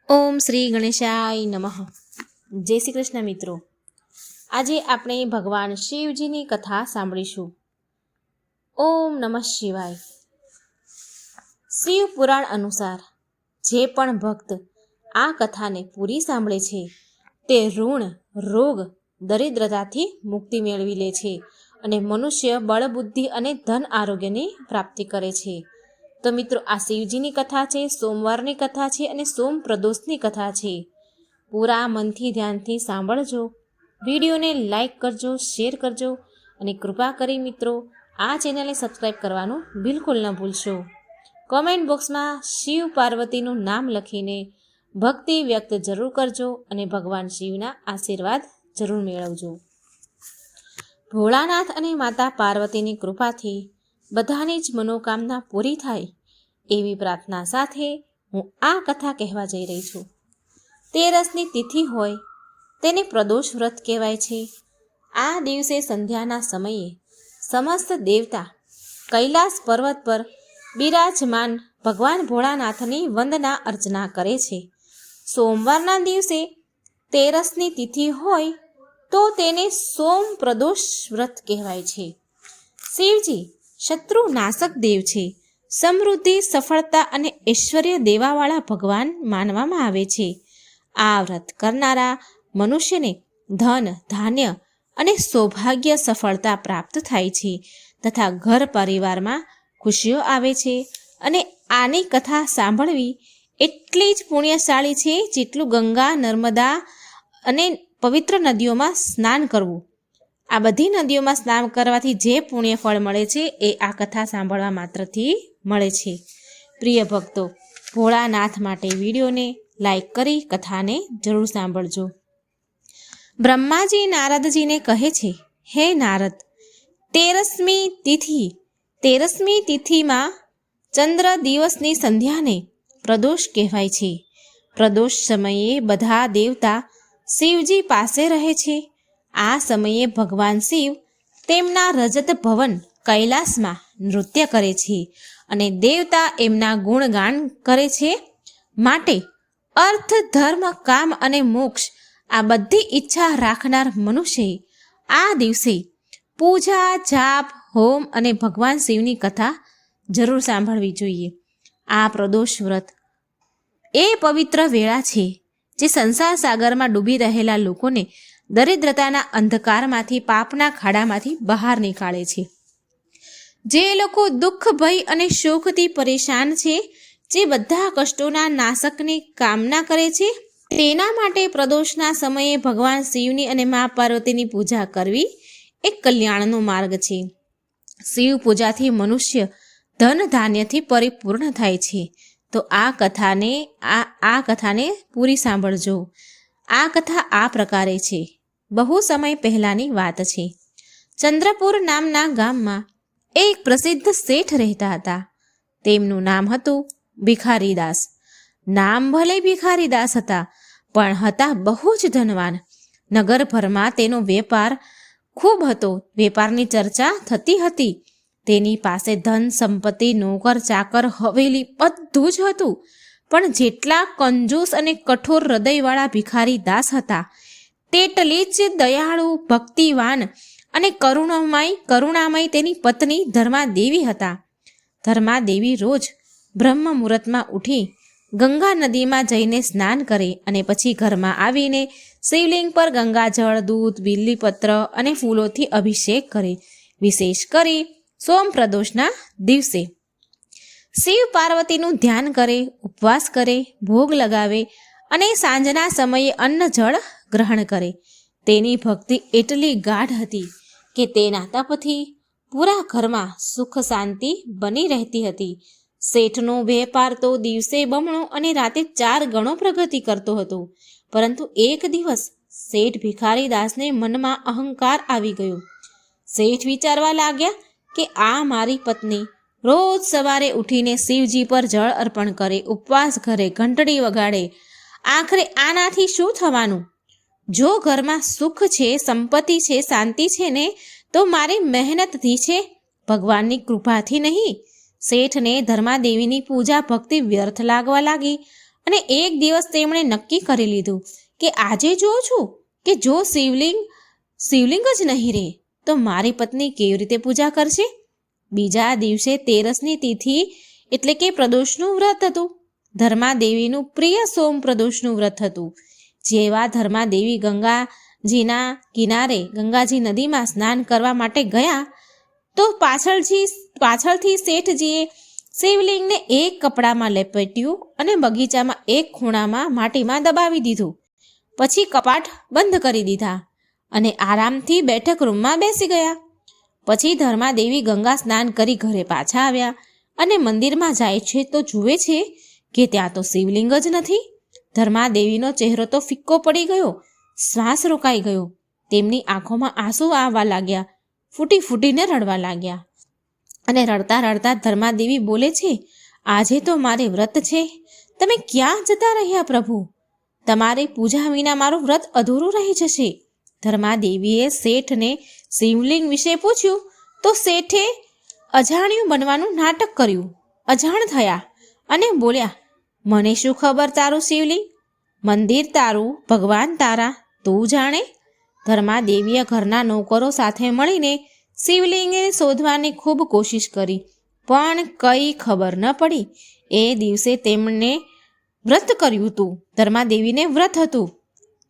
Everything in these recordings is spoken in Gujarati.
ઓમ શ્રી ગણેશાય નમઃ. જય શ્રી કૃષ્ણ મિત્રો. આજે આપણે ભગવાન શિવજીની કથા સાંભળીશું. ઓમ નમઃ શિવાય. શિવ પુરાણ અનુસાર જે પણ ભક્ત આ કથાને પૂરી સાંભળે છે તે ઋણ, રોગ, દરિદ્રતાથી મુક્તિ મેળવી લે છે અને મનુષ્ય બળ, બુદ્ધિ અને ધન આરોગ્યની પ્રાપ્તિ કરે છે. તો મિત્રો, આ શિવજીની કથા છે, સોમવારની કથા છે અને સોમ પ્રદોષની કથા છે. પૂરા મનથી ધ્યાનથી સાંભળજો. વિડીયોને લાઈક કરજો, શેર કરજો અને કૃપા કરી મિત્રો આ ચેનલને સબસ્ક્રાઈબ કરવાનું બિલકુલ ન ભૂલશો. કોમેન્ટ બોક્સમાં શિવ પાર્વતીનું નામ લખીને ભક્તિ વ્યક્ત જરૂર કરજો અને ભગવાન શિવના આશીર્વાદ જરૂર મેળવજો. ભોળાનાથ અને માતા પાર્વતીની કૃપાથી બધાની જ મનોકામના પૂરી થાય એવી પ્રાર્થના સાથે હું આ કથા કહેવા જઈ રહી છું. તેરસની તિથિ હોય તેને પ્રદોષ વ્રત કહેવાય છે. આ દિવસે સંધ્યાના સમયે સમસ્ત દેવતા કૈલાસ પર્વત પર બિરાજમાન ભગવાન ભોળાનાથની વંદના અર્ચના કરે છે. સોમવારના દિવસે તેરસની તિથિ હોય તો તેને સોમ પ્રદોષ વ્રત કહેવાય છે. શિવજી શત્રુ નાશક દેવ છે. સમૃદ્ધિ, સફળતા અને ઐશ્વર્ય દેવાવાળા ભગવાન માનવામાં આવે છે. આ વ્રત કરનારા મનુષ્યને ધન, ધાન્ય અને સૌભાગ્ય, સફળતા પ્રાપ્ત થાય છે તથા ઘર પરિવારમાં ખુશીઓ આવે છે. અને આની કથા સાંભળવી એટલી જ પુણ્યશાળી છે જેટલું ગંગા, નર્મદા અને પવિત્ર નદીઓમાં સ્નાન કરવું. આ બધી નદીઓમાં સ્નાન કરવાથી જે પુણ્ય ફળ મળે છે એ આ કથા સાંભળવા માત્રથી મળે છે. પ્રિય ભક્તો, ભોળાનાથ માટે વિડીયોને લાઈક કરી કથાને જરૂર સાંભળજો. બ્રહ્માજી નારદજીને કહે છે, હે નારદ, તેરસમી તિથિમાં ચંદ્ર દિવસની સંધ્યાને પ્રદોષ કહેવાય છે. પ્રદોષ સમયે બધા દેવતા શિવજી પાસે રહે છે. આ સમયે ભગવાન શિવ તેમના રજત ભવન કૈલાસમાં નૃત્ય કરે છે અને દેવતા એમના ગુણગાન કરે છે. માટે અર્થ, ધર્મ, કામ અને મોક્ષ આ બધી ઈચ્છા રાખનાર મનુષ્યએ આ દિવસે પૂજા, જાપ, હોમ અને ભગવાન શિવની કથા જરૂર સાંભળવી જોઈએ. આ પ્રદોષ વ્રત એ પવિત્ર વેળા છે જે સંસાર સાગરમાં ડૂબી રહેલા લોકોને દરિદ્રતાના અંધકારમાંથી, પાપના ખાડામાંથી બહાર નીકાળે છે. જે લોકો દુઃખ, ભય અને શોકથી પરેશાન છે, જે બધા કષ્ટોના નાશકની કામના કરે છે, તેના માટે પ્રદોષના સમયે ભગવાન શિવની અને મા પાર્વતીની પૂજા કરવી એ કલ્યાણનો માર્ગ છે. શિવ પૂજાથી મનુષ્ય ધન, ધાન્યથી પરિપૂર્ણ થાય છે. તો આ કથાને પૂરી સાંભળજો. આ કથા આ પ્રકારે છે. બહુ સમય પહેલાંની વાત છે. ચંદ્રપુર નામના ગામમાં એક પ્રસિદ્ધ શેઠ રહેતા હતા. તેમનું નામ હતું ભિખારીદાસ. નામ ભલે ભિખારીદાસ હતા, પણ હતા બહુ જ ધનવાન. નગરભરમાં તેનો વેપાર ખૂબ હતો. વેપારની ચર્ચા થતી હતી. તેની પાસે ધન, સંપત્તિ, નોકર, ચાકર, હવેલી બધું જ હતું. પણ જેટલા કંજૂસ અને કઠોર હૃદયવાળા ભિખારીદાસ હતા તેટલી જ દયાળુ, ભક્તિવાન અને કરુણામય તેની પત્ની ધર્માદેવી હતા. ધર્માદેવી રોજ બ્રહ્મ મુહૂર્તમાં ઉઠી ગંગા નદીમાં જઈને સ્નાન કરે અને પછી ઘરમાં આવીને શિવલિંગ પર ગંગાજળ, દૂધ, બીલીપત્ર અને ફૂલોથી અભિષેક કરે. વિશેષ કરી સોમ પ્રદોષના દિવસે શિવ પાર્વતીનું ધ્યાન કરે, ઉપવાસ કરે, ભોગ લગાવે અને સાંજના સમયે અન્ન જળ ગ્રહણ કરે. તેની ભક્તિ એટલી ગાઢ હતી કે તેના તપથી પૂરા ઘરમાં સુખ શાંતિ બની રહેતી હતી. શેઠનો વેપાર તો દિવસે બમણો અને રાતે 4 ગણો પ્રગતિ કરતો હતો. પરંતુ એક દિવસ શેઠ ભિખારીદાસને મનમાં અહંકાર આવી ગયો. શેઠ વિચારવા લાગ્યા કે આ મારી પત્ની રોજ સવારે ઉઠીને શિવજી પર જળ અર્પણ કરે, ઉપવાસ કરે, ઘંટડી વગાડે. આખરે આનાથી શું થવાનું? જો ઘરમાં સુખ છે, સંપત્તિ છે, શાંતિ છે ને, તો મારી મહેનતથી છે, ભગવાનની કૃપાથી નહીં. શેઠને ધર્માદેવીની પૂજા ભક્તિ વ્યર્થ લાગવા લાગી અને એક દિવસ તેમણે નક્કી કરી લીધું કે આજે જોઉં છું કે જો શિવલિંગ જ નહીં રહે તો મારી પત્ની કેવી રીતે પૂજા કરશે. બીજા દિવસે 13ની તિથિ એટલે કે પ્રદોષનું વ્રત હતું. ધર્માદેવીનું પ્રિય સોમ પ્રદોષનું વ્રત હતું. જેવા ધર્માદેવી ગંગાજીના કિનારે ગંગાજી નદીમાં સ્નાન કરવા માટે ગયા તો પાછળથી શેઠજીએ શિવલિંગને એક કપડામાં લપેટ્યું અને બગીચામાં એક ખૂણામાં માટીમાં દબાવી દીધું. પછી કપાટ બંધ કરી દીધા અને આરામથી બેઠક રૂમમાં બેસી ગયા. પછી ધર્માદેવી ગંગા સ્નાન કરી ઘરે પાછા આવ્યા અને મંદિરમાં જાય છે તો જુએ છે કે ત્યાં તો શિવલિંગ જ નથી. ધર્માદેવીનો ચહેરો તો ફિક્કો પડી ગયો, શ્વાસ રોકાઈ ગયો. તેમની આંખોમાં આંસુ આવવા લાગ્યા, ફૂટીને રડવા લાગ્યા. અને રડતા રડતા ધર્માદેવી બોલે છે, આજે તો મારે વ્રત છે, તમે ક્યાં જતા રહ્યા પ્રભુ? તમારી પૂજા વિના મારું વ્રત અધૂરું રહી જશે. ધર્માદેવીએ શેઠને શિવલિંગ વિશે પૂછ્યું તો શેઠે અજાણ્યું બનવાનું નાટક કર્યું. અજાણ થયા અને બોલ્યા, મને શું ખબર તારું શિવલિંગ? મંદિર તારું, ભગવાન તારા, તું જાણે. ધર્માદેવીએ ઘરના નોકરો સાથે મળીને શિવલિંગને શોધવાની ખૂબ કોશિશ કરી, પણ કંઈ ખબર ન પડી. એ દિવસે તેમણે વ્રત કર્યું હતું. ધર્માદેવીને વ્રત હતું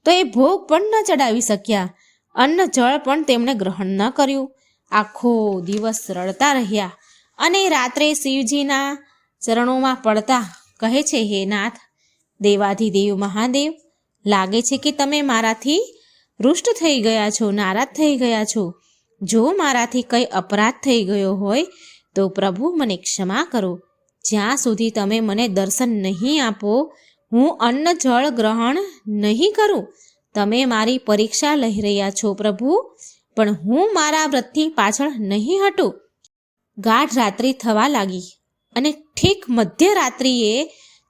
તો એ ભોગ પણ ન ચડાવી શક્યા. અન્ન જળ પણ તેમણે ગ્રહણ ન કર્યું. આખો દિવસ રડતા રહ્યા અને રાત્રે શિવજીના ચરણોમાં પડતા કહે છે, હે નાથ, દેવાધિદેવ મહાદેવ, લાગે છે કે તમે મારાથી રૂષ્ટ થઈ ગયા છો, નારાજ થઈ ગયા છો. જો મારાથી કંઈ અપરાધ થઈ ગયો હોય તો પ્રભુ મને ક્ષમા કરો. જ્યાં સુધી તમે મને દર્શન નહીં આપો, હું અન્ન જળ ગ્રહણ નહીં કરું. તમે મારી પરીક્ષા લઈ રહ્યા છો પ્રભુ, પણ હું મારા વ્રતથી પાછળ નહીં હટું. ગાઢ રાત્રિ થવા લાગી અને ઠીક મધ્યરાત્રિએ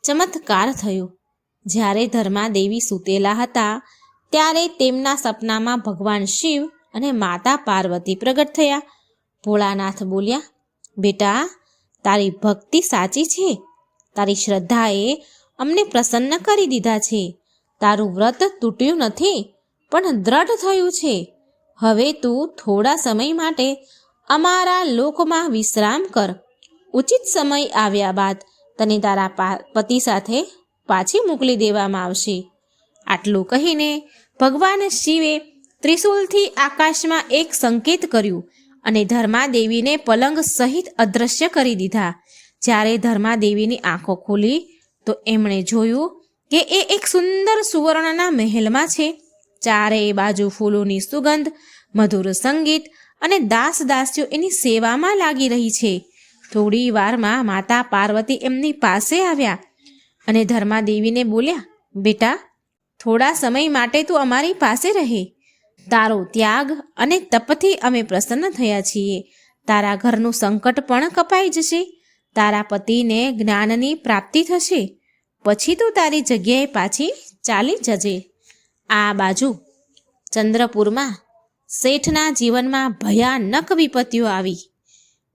ચમત્કાર થયો. જ્યારે ધર્માદેવી સૂતેલા હતા ત્યારે તેમના સપનામાં ભગવાન શિવ અને માતા પાર્વતી પ્રગટ થયા. ભોળાનાથ બોલ્યા, બેટા, તારી ભક્તિ સાચી છે. તારી શ્રદ્ધાએ અમને પ્રસન્ન કરી દીધા છે. તારું વ્રત તૂટ્યું નથી પણ દ્રઢ થયું છે. હવે તું થોડા સમય માટે અમારા લોકમાં વિશ્રામ કર. ઉચિત સમય આવ્યા બાદ તને તારા પતિ સાથે પાછી મોકલી દેવામાં આવશે. આટલું કહીને ભગવાન શિવે ત્રિશૂલથી આકાશમાં એક સંકેત કર્યું અને ધર્માદેવીને પલંગ સહિત અદૃશ્ય કરી દીધા. જ્યારે ધર્માદેવીની આંખો ખુલી તો એમણે જોયું કે એ એક સુંદર સુવર્ણના મહેલમાં છે. ચારેય બાજુ ફૂલોની સુગંધ, મધુર સંગીત અને દાસ-દાસીઓ એની સેવામાં લાગી રહી છે. થોડી વારમાં માતા પાર્વતી એમની પાસે આવ્યા અને ધર્માદેવીને બોલ્યા, બેટા, થોડા સમય માટે તું અમારી પાસે રહે. તારો ત્યાગ અને તપથી અમે પ્રસન્ન થયા છીએ. તારા ઘરનું સંકટ પણ કપાઈ જશે. તારા પતિને જ્ઞાનની પ્રાપ્તિ થશે. પછી તું તારી જગ્યાએ પાછી ચાલી જજે. આ બાજુ ચંદ્રપુરમાં શેઠના જીવનમાં ભયાનક વિપત્તિઓ આવી.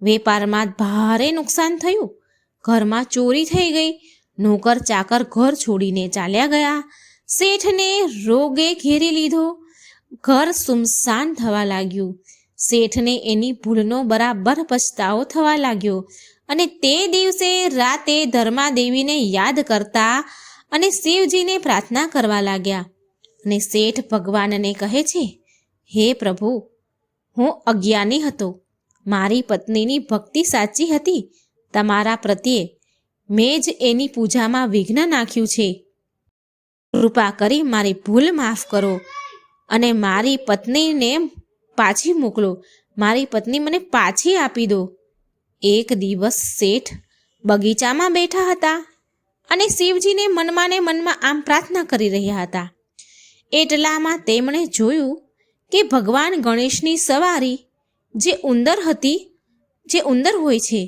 વેપારમાં ભારે નુકસાન થયું. ઘરમાં ચોરી થઈ ગઈ. નોકર ચાકર ઘર છોડીને ચાલ્યા ગયા. શેઠને રોગે ઘેરી લીધો. ઘર સુમસાન થવા લાગ્યું. શેઠને એની ભૂલનો બરાબર પછતાવો થવા લાગ્યો અને તે દિવસે રાતે ધર્માદેવીને યાદ કરતા અને શિવજીને પ્રાર્થના કરવા લાગ્યા. અને શેઠ ભગવાનને કહે છે, હે પ્રભુ, હું અજ્ઞાની હતો. મારી પત્નીની ભક્તિ સાચી હતી. તમારા પ્રત્યે મેં જ એની પૂજામાં વિઘ્ન નાખ્યું છે. કૃપા કરી મારી ભૂલ માફ કરો અને મારી પત્નીને પાછી મોકલો. મારી પત્ની મને પાછી આપી દો. એક દિવસ શેઠ બગીચામાં બેઠા હતા અને શિવજીને મનમાં ને મનમાં આમ પ્રાર્થના કરી રહ્યા હતા. એટલામાં તેમણે જોયું કે ભગવાન ગણેશની સવારી જે ઉંદર હોય છે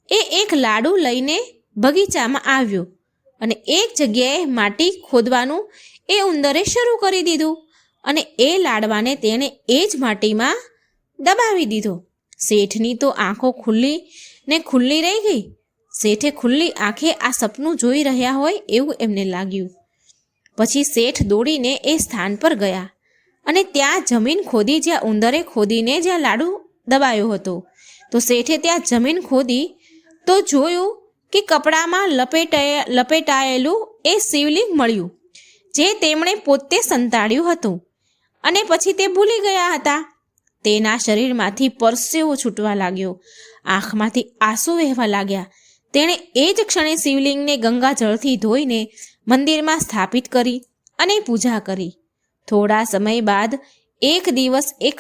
એ એક લાડુ લઈને બગીચામાં આવ્યો અને એક જગ્યાએ માટી ખોદવાનું એ ઉંદરે શરૂ કરી દીધું અને એ લાડવાને તેણે એ જ માટીમાં દબાવી દીધો. શેઠની તો આંખો ખુલ્લી રહી ગઈ. શેઠે ખુલ્લી આંખે આ સપનું જોઈ રહ્યા હોય એવું એમને લાગ્યું. પછી શેઠ દોડીને એ સ્થાન પર ગયા અને ત્યાં જમીન ખોદી, જ્યાં ઉંદરે ખોદીને જ્યાં લાડુ દબાયો હતો. તો શેઠે ત્યાં જમીન ખોદી તો જોયું કે કપડામાં લપેટાયેલું એ શિવલિંગ મળ્યું, જે તેમણે પોતે સંતાડ્યું હતું. અને પછી તે ભૂલી ગયા હતા. તેના શરીરમાંથી પરસેવો છૂટવા લાગ્યો, આંખમાંથી આંસુ વહેવા લાગ્યા. તેણે એ જ ક્ષણે શિવલિંગને ગંગાજળથી ધોઈને મંદિરમાં સ્થાપિત કરી અને પૂજા કરી. થોડા સમય બાદ એક દિવસ એક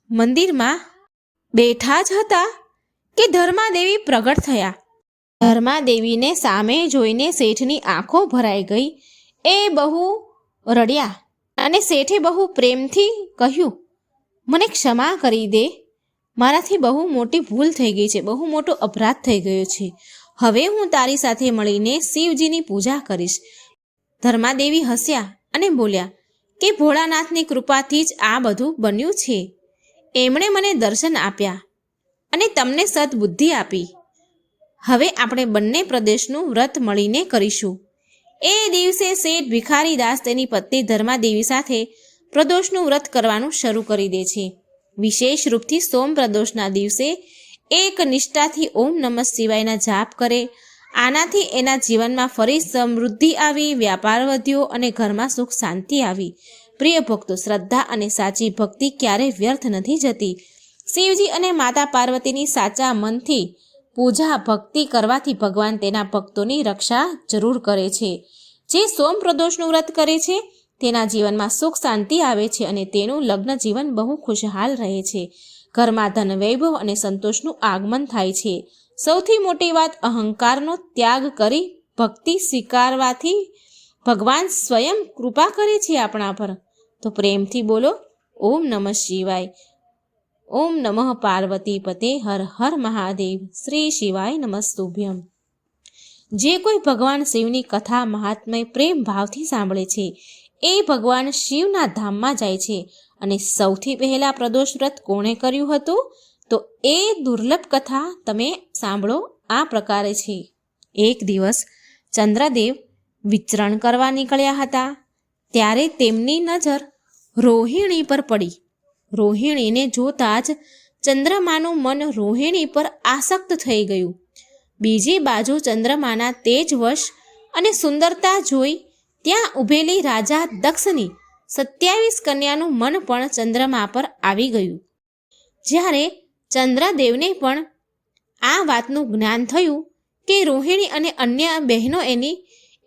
મંદિરમાં બેઠા જ હતા કે ધર્માદેવી પ્રગટ થયા. ધર્માદેવીને સામે જોઈને શેઠની આંખો ભરાઈ ગઈ. એ બહુ રડ્યા અને શેઠે બહુ પ્રેમથી કહ્યું, મને ક્ષમા કરી દે, મારાથી બહુ મોટી ભૂલ થઈ ગઈ છે, બહુ મોટો અપરાધ થઈ ગયો છે. હવે હું તારી સાથે મળીને શિવજીની પૂજા કરીશ. ધર્માદેવી હસ્યા અને બોલ્યા કે ભોળાનાથની કૃપાથી જ આ બધું બન્યું છે. એમણે મને દર્શન આપ્યા અને તમને સદબુદ્ધિ આપી. હવે આપણે બંને પ્રદેશનું વ્રત મળીને કરીશું. એ દિવસે શેઠ ભિખારીદાસ તેની પત્ની ધર્માદેવી સાથે પ્રદોષનું વ્રત કરવાનું શરૂ કરી દે છે. વિશેષ રૂપથી સોમ પ્રદોષના દિવસે એક નિષ્ઠાથી ઓમ નમઃ શિવાયના જાપ કરે. આનાથી એના જીવનમાં ફરી સમૃદ્ધિ આવી, વ્યાપાર વધ્યો અને ઘરમાં સુખ શાંતિ આવી. પ્રિય ભક્તો, શ્રદ્ધા અને સાચી ભક્તિ ક્યારેય વ્યર્થ નથી જતી. શિવજી અને માતા પાર્વતીની સાચા મનથી પૂજા ભક્તિ કરવાથી ભગવાન તેના ભક્તોની રક્ષા જરૂર કરે છે. જે સોમ પ્રદોષનું વ્રત કરે છે તેના જીવનમાં સુખ શાંતિ આવે છે અને તેનું લગ્ન જીવન બહુ ખુશહાલ રહે છે. ઘરમાં ધન વૈભવ અને સંતોષનું આગમન થાય છે. સૌથી મોટી વાત, અહંકારનો ત્યાગ કરી ભક્તિ સ્વીકારવાથી ભગવાન સ્વયં કૃપા કરે છે આપણા પર. તો પ્રેમથી બોલો ઓમ નમઃ શિવાય. ઓમ નમઃ પાર્વતી પતે હર હર મહાદેવ. શ્રી શિવાય નમસ્તુભ્યમ. જે કોઈ ભગવાન શિવની કથા મહાત્મય પ્રેમ ભાવથી સાંભળે છે એ ભગવાન શિવના ધામમાં જાય છે. અને સૌથી પહેલાં પ્રદોષ વ્રત કોણે કર્યું હતું? તો એ દુર્લભ કથા તમે સાંભળો. આ પ્રકારે છે. એક દિવસ ચંદ્રદેવ વિચરણ કરવા નીકળ્યા હતા. ત્યારે તેમની નજર રોહિણી પર પડી. રોહિણીને જોતાં જ ચંદ્રમાનું મન રોહિણી પર આસક્ત થઈ ગયું. બીજી બાજુ ચંદ્રમાના તેજવશ અને સુંદરતા જોઈ ત્યાં ઊભેલી રાજા દક્ષની 27 કન્યાનું મન પણ ચંદ્રમા પર આવી ગયું. જ્યારે ચંદ્રદેવને પણ આ વાતનું જ્ઞાન થયું કે રોહિણી અને અન્ય બહેનો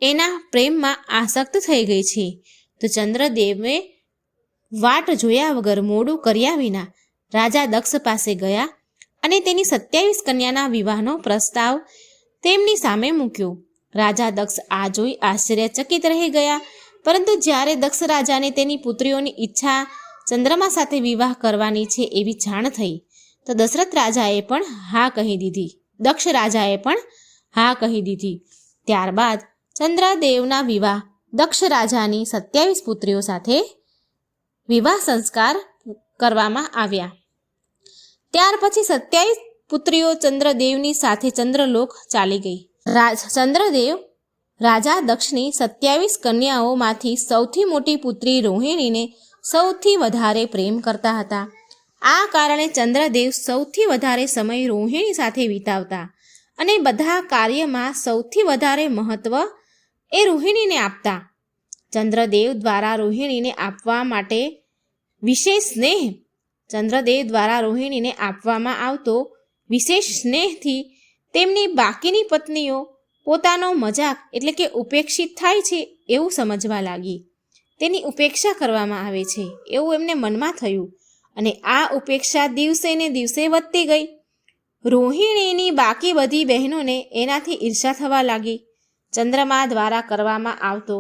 એના પ્રેમમાં આસક્ત થઈ ગઈ છે, તો ચંદ્રદેવે વાટ જોયા વગર મોડું કર્યા વિના રાજા દક્ષ પાસે ગયા અને તેની 27 કન્યાના વિવાહનો પ્રસ્તાવ તેમની સામે મૂક્યો. રાજા દક્ષ આ જોઈ આશ્ચર્યચકિત રહી ગયા. પરંતુ જ્યારે દક્ષ રાજાને તેની પુત્રીઓની ઈચ્છા ચંદ્રમા સાથે વિવાહ કરવાની છે એવી જાણ થઈ, તો દશરથ રાજાએ પણ હા કહી દીધી. દક્ષ રાજાએ પણ હા કહી દીધી. ત્યારબાદ ચંદ્રદેવના વિવાહ દક્ષ રાજાની 27 પુત્રીઓ સાથે વિવાહ સંસ્કાર કરવામાં આવ્યા. ત્યાર પછી 27 પુત્રીઓ ચંદ્રદેવની સાથે ચંદ્રલોક ચાલી ગઈ. ચંદ્રદેવ રાજા દક્ષની 27 કન્યાઓમાંથી સૌથી મોટી પુત્રી રોહિણીને સૌથી વધારે પ્રેમ કરતા હતા. આ કારણે ચંદ્રદેવ સૌથી વધારે સમય રોહિણી સાથે વિતાવતા અને બધા કાર્યમાં સૌથી વધારે મહત્વ એ રોહિણીને આપતા. ચંદ્રદેવ દ્વારા રોહિણીને આપવા માટે વિશેષ સ્નેહ ચંદ્રદેવ દ્વારા રોહિણીને આપવામાં આવતો વિશેષ સ્નેહથી તેમની બાકીની પત્નીઓ પોતાનો મજાક એટલે કે ઉપેક્ષિત થાય છે એવું સમજવા લાગી. તેની ઉપેક્ષા કરવામાં આવે છે એવું એમને મનમાં થયું અને આ ઉપેક્ષા દિવસે ને દિવસે વધતી ગઈ. રોહિણીની બાકી બધી બહેનોને એનાથી ઈર્ષા થવા લાગી. ચંદ્રમા દ્વારા કરવામાં આવતો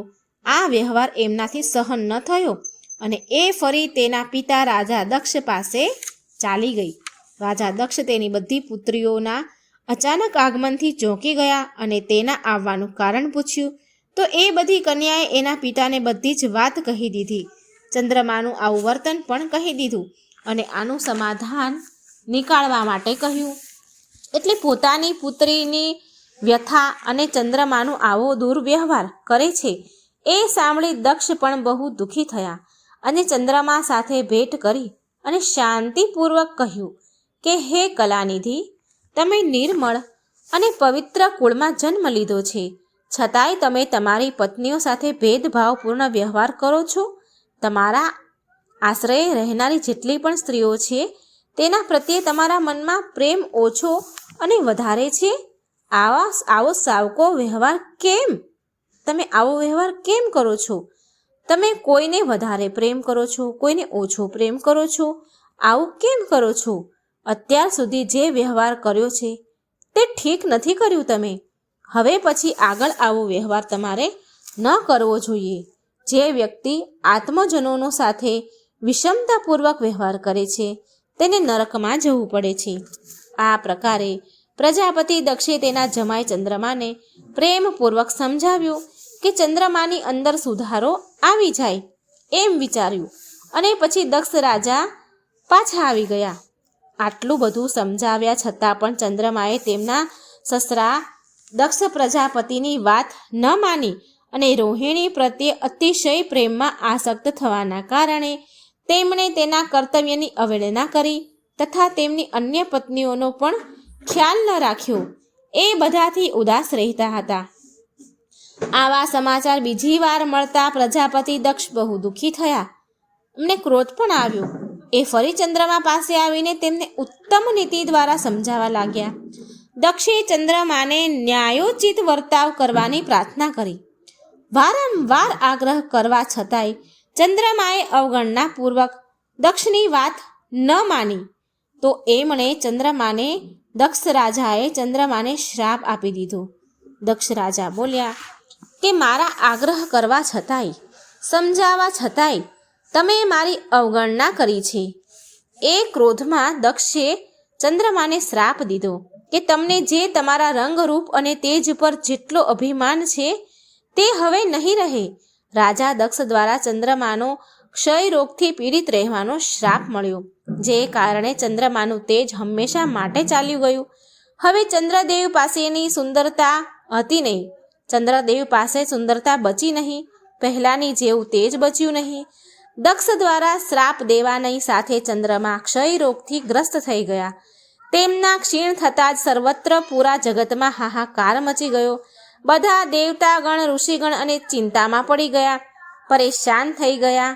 આ વ્યવહાર એમનાથી સહન ન થયો અને એ ફરી તેના પિતા રાજા દક્ષ પાસે ચાલી ગઈ. રાજા દક્ષ તેની બધી પુત્રીઓના અચાનક આગમનથી ચોંકી ગયા અને તેના આવવાનું કારણ પૂછ્યું, તો એ બધી કન્યાએ એના પિતાને બધી જ વાત કહી દીધી. ચંદ્રમાનું આવું વર્તન પણ કહી દીધું અને આનું સમાધાન નીકાળવા માટે કહ્યું. એટલે પોતાની પુત્રીની વ્યથા અને ચંદ્રમાનો આવો દુર્વ્યવહાર કરે છે એ સાંભળી દક્ષ પણ બહુ દુઃખી થયા અને ચંદ્રમા સાથે ભેટ કરી અને શાંતિપૂર્વક કહ્યું કે હે કલાનિધિ, તમે નિર્મળ અને પવિત્ર કુળમાં જન્મ લીધો છે, છતાંય તમે તમારી પત્નીઓ સાથે ભેદભાવપૂર્ણ વ્યવહાર કરો છો. તમારા આશ્રયે રહેનારી જેટલી પણ સ્ત્રીઓ છે તેના પ્રત્યે તમારા મનમાં પ્રેમ ઓછો અને વધારે છે. આવો સાવકો વ્યવહાર કેમ? તમે આવો વ્યવહાર કેમ કરો છો? તમે કોઈને વધારે પ્રેમ કરો છો, કોઈને ઓછો પ્રેમ કરો છો. આવું કેમ કરો છો? અત્યાર સુધી જે વ્યવહાર કર્યો છે તે ઠીક નથી કર્યું તમે. હવે પછી આગળ આવો વ્યવહાર તમારે ન કરવો જોઈએ. જે વ્યક્તિ આત્મજનોનો સાથે વિષમતાપૂર્વક વ્યવહાર કરે છે તેને નરકમાં જવું પડે છે. આ પ્રકારે પ્રજાપતિ દક્ષે તેના જમાઈ ચંદ્રમાને પ્રેમપૂર્વક સમજાવ્યું કે ચંદ્રમાની અંદર સુધારો આવી જાય એમ વિચાર્યું અને પછી દક્ષ રાજા પાછા આવી ગયા. આટલું બધું સમજાવ્યા છતાં પણ ચંદ્રમાએ તેમના સસરા દક્ષ પ્રજાપતિની વાત ન માની અને રોહિણી પ્રત્યે અતિશય પ્રેમમાં આસક્ત થવાના કારણે તેમણે તેના કર્તવ્યની અવહેલના કરી તથા તેમની અન્ય પત્નીઓનો પણ ખ્યાલ ન રાખ્યો. એ બધાથી ઉદાસ રહેતા હતા. આવા સમાચાર બીજી વાર મળતા પ્રજાપતિ દક્ષ બહુ દુઃખી થયા. એમને ક્રોધ પણ આવ્યો. એ ફરી ચંદ્રમા પાસે આવીને તેમને ઉત્તમ નીતિ દ્વારા સમજાવવા લાગ્યા. દક્ષે ચંદ્રમાને ન્યાયોચિત વર્તાવ કરવાની પ્રાર્થના કરી. વારંવાર આગ્રહ કરવા છતાંય ચંદ્રમાએ અવગણનાપૂર્વક દક્ષની વાત ન માની તો એમણે દક્ષ રાજાએ ચંદ્રમાને શ્રાપ આપી દીધો. દક્ષ રાજા બોલ્યા કે મારા આગ્રહ કરવા છતાંય, સમજાવવા છતાંય તમે મારી અવગણના કરી છે. એ ક્રોધમાં દક્ષે ચંદ્રમાને શ્રાપ દીધો કે તમને જે તમારા રંગરૂપ અને તેજ પર જેટલો અભિમાન છે તે હવે નહીં રહે. રાજા દક્ષ દ્વારા ચંદ્રમાનો ક્ષય રોગથી પીડિત રહેવાનો શ્રાપ મળ્યો, જે કારણે ચંદ્રમાનું તેજ હંમેશા માટે ચાલ્યું ગયું. હવે ચંદ્રદેવ પાસેની સુંદરતા હતી નહીં. ચંદ્રદેવ પાસે સુંદરતા બચી નહીં. પહેલાંની જેવું તેજ બચ્યું નહીં. દક્ષ દ્વારા શ્રાપ દેવાની સાથે ચંદ્રમા ક્ષય રોગથી ગ્રસ્ત થઈ ગયા. તેમના ક્ષીણ થતાં જ સર્વત્ર પૂરા જગતમાં હાહાકાર મચી ગયો. બધા દેવતાગણ, ઋષિગણ અને ચિંતામાં પડી ગયા, પરેશાન થઈ ગયા.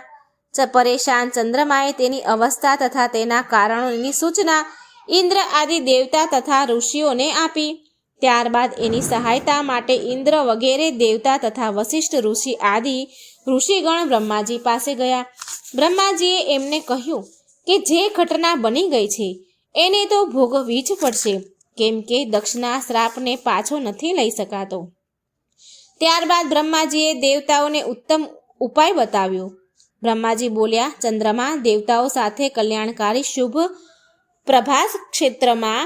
પરેશાન ચંદ્રમાએ તેની અવસ્થા તથા તેના કારણોની સૂચના ઇન્દ્ર આદિ દેવતા તથા ઋષિઓને આપી. ત્યારબાદ એની સહાયતા માટે ઇન્દ્ર વગેરે દેવતા તથા વશિષ્ઠ ઋષિ આદિ ઋષિગણ બ્રહ્માજી પાસે ગયા. બ્રહ્માજીએ એમને કહ્યું કે જે ઘટના બની ગઈ છે એને તો ભોગવવી જ પડશે, કેમ કે દક્ષના શ્રાપને પાછો નથી લઈ શકાતો. ત્યારબાદ બ્રહ્માજીએ દેવતાઓને ઉત્તમ ઉપાય બતાવ્યો. બ્રહ્માજી બોલ્યા, ચંદ્રમા, દેવતાઓ સાથે કલ્યાણકારી શુભ પ્રભાસ ક્ષેત્રમાં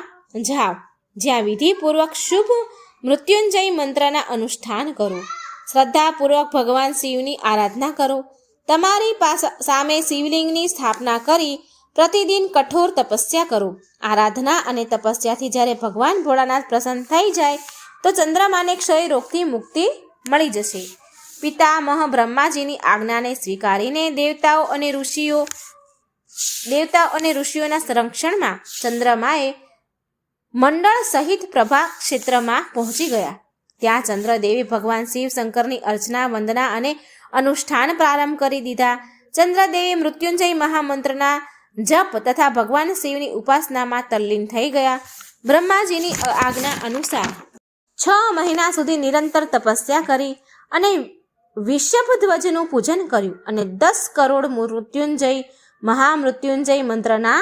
જાઓ, જ્યાં વિધિપૂર્વક શુભ મૃત્યુંજય મંત્રના અનુષ્ઠાન કરો. શ્રદ્ધાપૂર્વક ભગવાન શિવની આરાધના કરો. તમારી સામે શિવલિંગની સ્થાપના કરી પ્રતિદિન કઠોર તપસ્યા કરો. આરાધના અને તપસ્યાથી જ્યારે ભગવાન ભોળાનાથ પ્રસન્ન થઈ જાય તો ચંદ્રમાને ક્ષય રોગથી મુક્તિ મળી જશે. પિતામહ બ્રહ્માજીની આજ્ઞાને સ્વીકારીને દેવતાઓ અને ઋષિઓના સંરક્ષણમાં ચંદ્રમાએ મંડળ સહિત પ્રભા ક્ષેત્રમાં પહોંચી ગયા. ત્યાં ચંદ્રદેવે ભગવાન શિવ શંકરની અર્ચના, વંદના અને અનુષ્ઠાન પ્રારંભ કરી દીધા. ચંદ્રદેવે મૃત્યુંજય મહામંત્રના જપ તથા ભગવાન શિવની ઉપાસનામાં તલ્લીન થઈ ગયા. બ્રહ્માજીની આજ્ઞા અનુસાર 6 મહિના સુધી નિરંતર તપસ્યા કરી અને વિષભધ્વજનું પૂજન કર્યું અને 10 કરોડ મહામૃત્યુંજય મંત્રના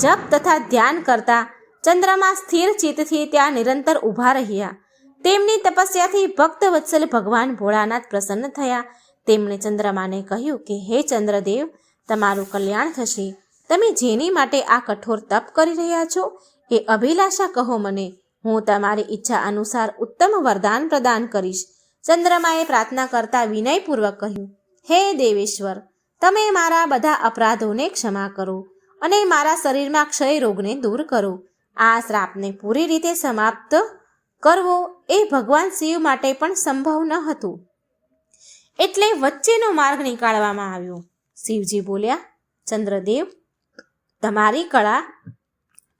જપ તથા ધ્યાન કરતા ચંદ્રમા સ્થિર ચિત્તથી ત્યાં નિરંતર ઊભા રહ્યા. તેમની તપસ્યાથી ભક્ત વત્સલ ભગવાન ભોળાનાથ પ્રસન્ન થયા. તેમણે ચંદ્રમાને કહ્યું કે હે ચંદ્રદેવ, તમારું કલ્યાણ થશે. તમે જેની માટે આ કઠોર તપ કરી રહ્યા છો એ અભિલાષા કહો મને. હું તમારી ઈચ્છા અનુસાર ઉત્તમ વરદાન પ્રદાન કરીશ. ચંદ્રમાએ પ્રાર્થના કરતા વિનયપૂર્વક કહ્યું, હે દેવેશ્વર, તમે મારા બધા અપરાધોને ક્ષમા કરો અને મારા શરીરમાં ક્ષય રોગને દૂર કરો. આ શ્રાપને પૂરી રીતે સમાપ્ત કરવો એ ભગવાન શિવ માટે પણ સંભવ ન હતું. એટલે વચ્ચેનો માર્ગ નીકાળવામાં આવ્યો. શિવજી બોલ્યા, ચંદ્રદેવ, તમારી કળા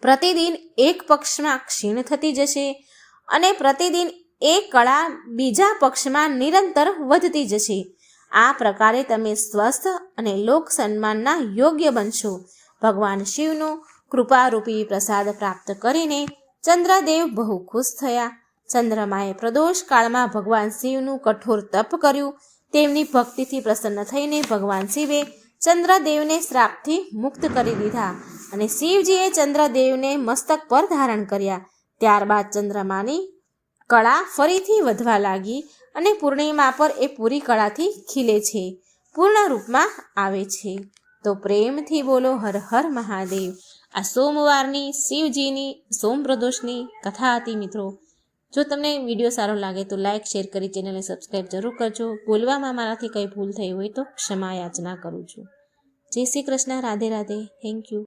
પ્રતિદિન એક પક્ષમાં ક્ષીણ થતી જશે અને પ્રતિદિન એ કળા બીજા પક્ષમાં નિરંતર વધતી જશે. આ પ્રકારે તમે સ્વસ્થ અને લોક સન્માનના યોગ્ય બનશો. ભગવાન શિવનો કૃપારૂપી પ્રસાદ પ્રાપ્ત કરીને ચંદ્રદેવ બહુ ખુશ થયા. ચંદ્રમાએ પ્રદોષ કાળમાં ભગવાન શિવનું કઠોર તપ કર્યું. તેમની ભક્તિથી પ્રસન્ન થઈને ભગવાન શિવે ચંદ્રદેવને શ્રાપથી મુક્ત કરી દીધા અને શિવજીએ ચંદ્રદેવને મસ્તક પર ધારણ કર્યા. ત્યારબાદ ચંદ્રમાની કળા ફરીથી વધવા લાગી અને પૂર્ણિમા પર એ પૂરી કળાથી ખીલે છે, પૂર્ણ રૂપમાં આવે છે. તો પ્રેમથી બોલો હર હર મહાદેવ. આ સોમવારની શિવજીની સોમપ્રદોષની કથા હતી મિત્રો. જો તમને વિડીયો સારો લાગે તો લાઇક, શેર કરી ચેનલને સબસ્ક્રાઈબ જરૂર કરજો. બોલવામાં મારાથી કંઈ ભૂલ થઈ હોય તો ક્ષમા યાચના કરું છું. જય શ્રી કૃષ્ણ. રાધે રાધે. Thank you.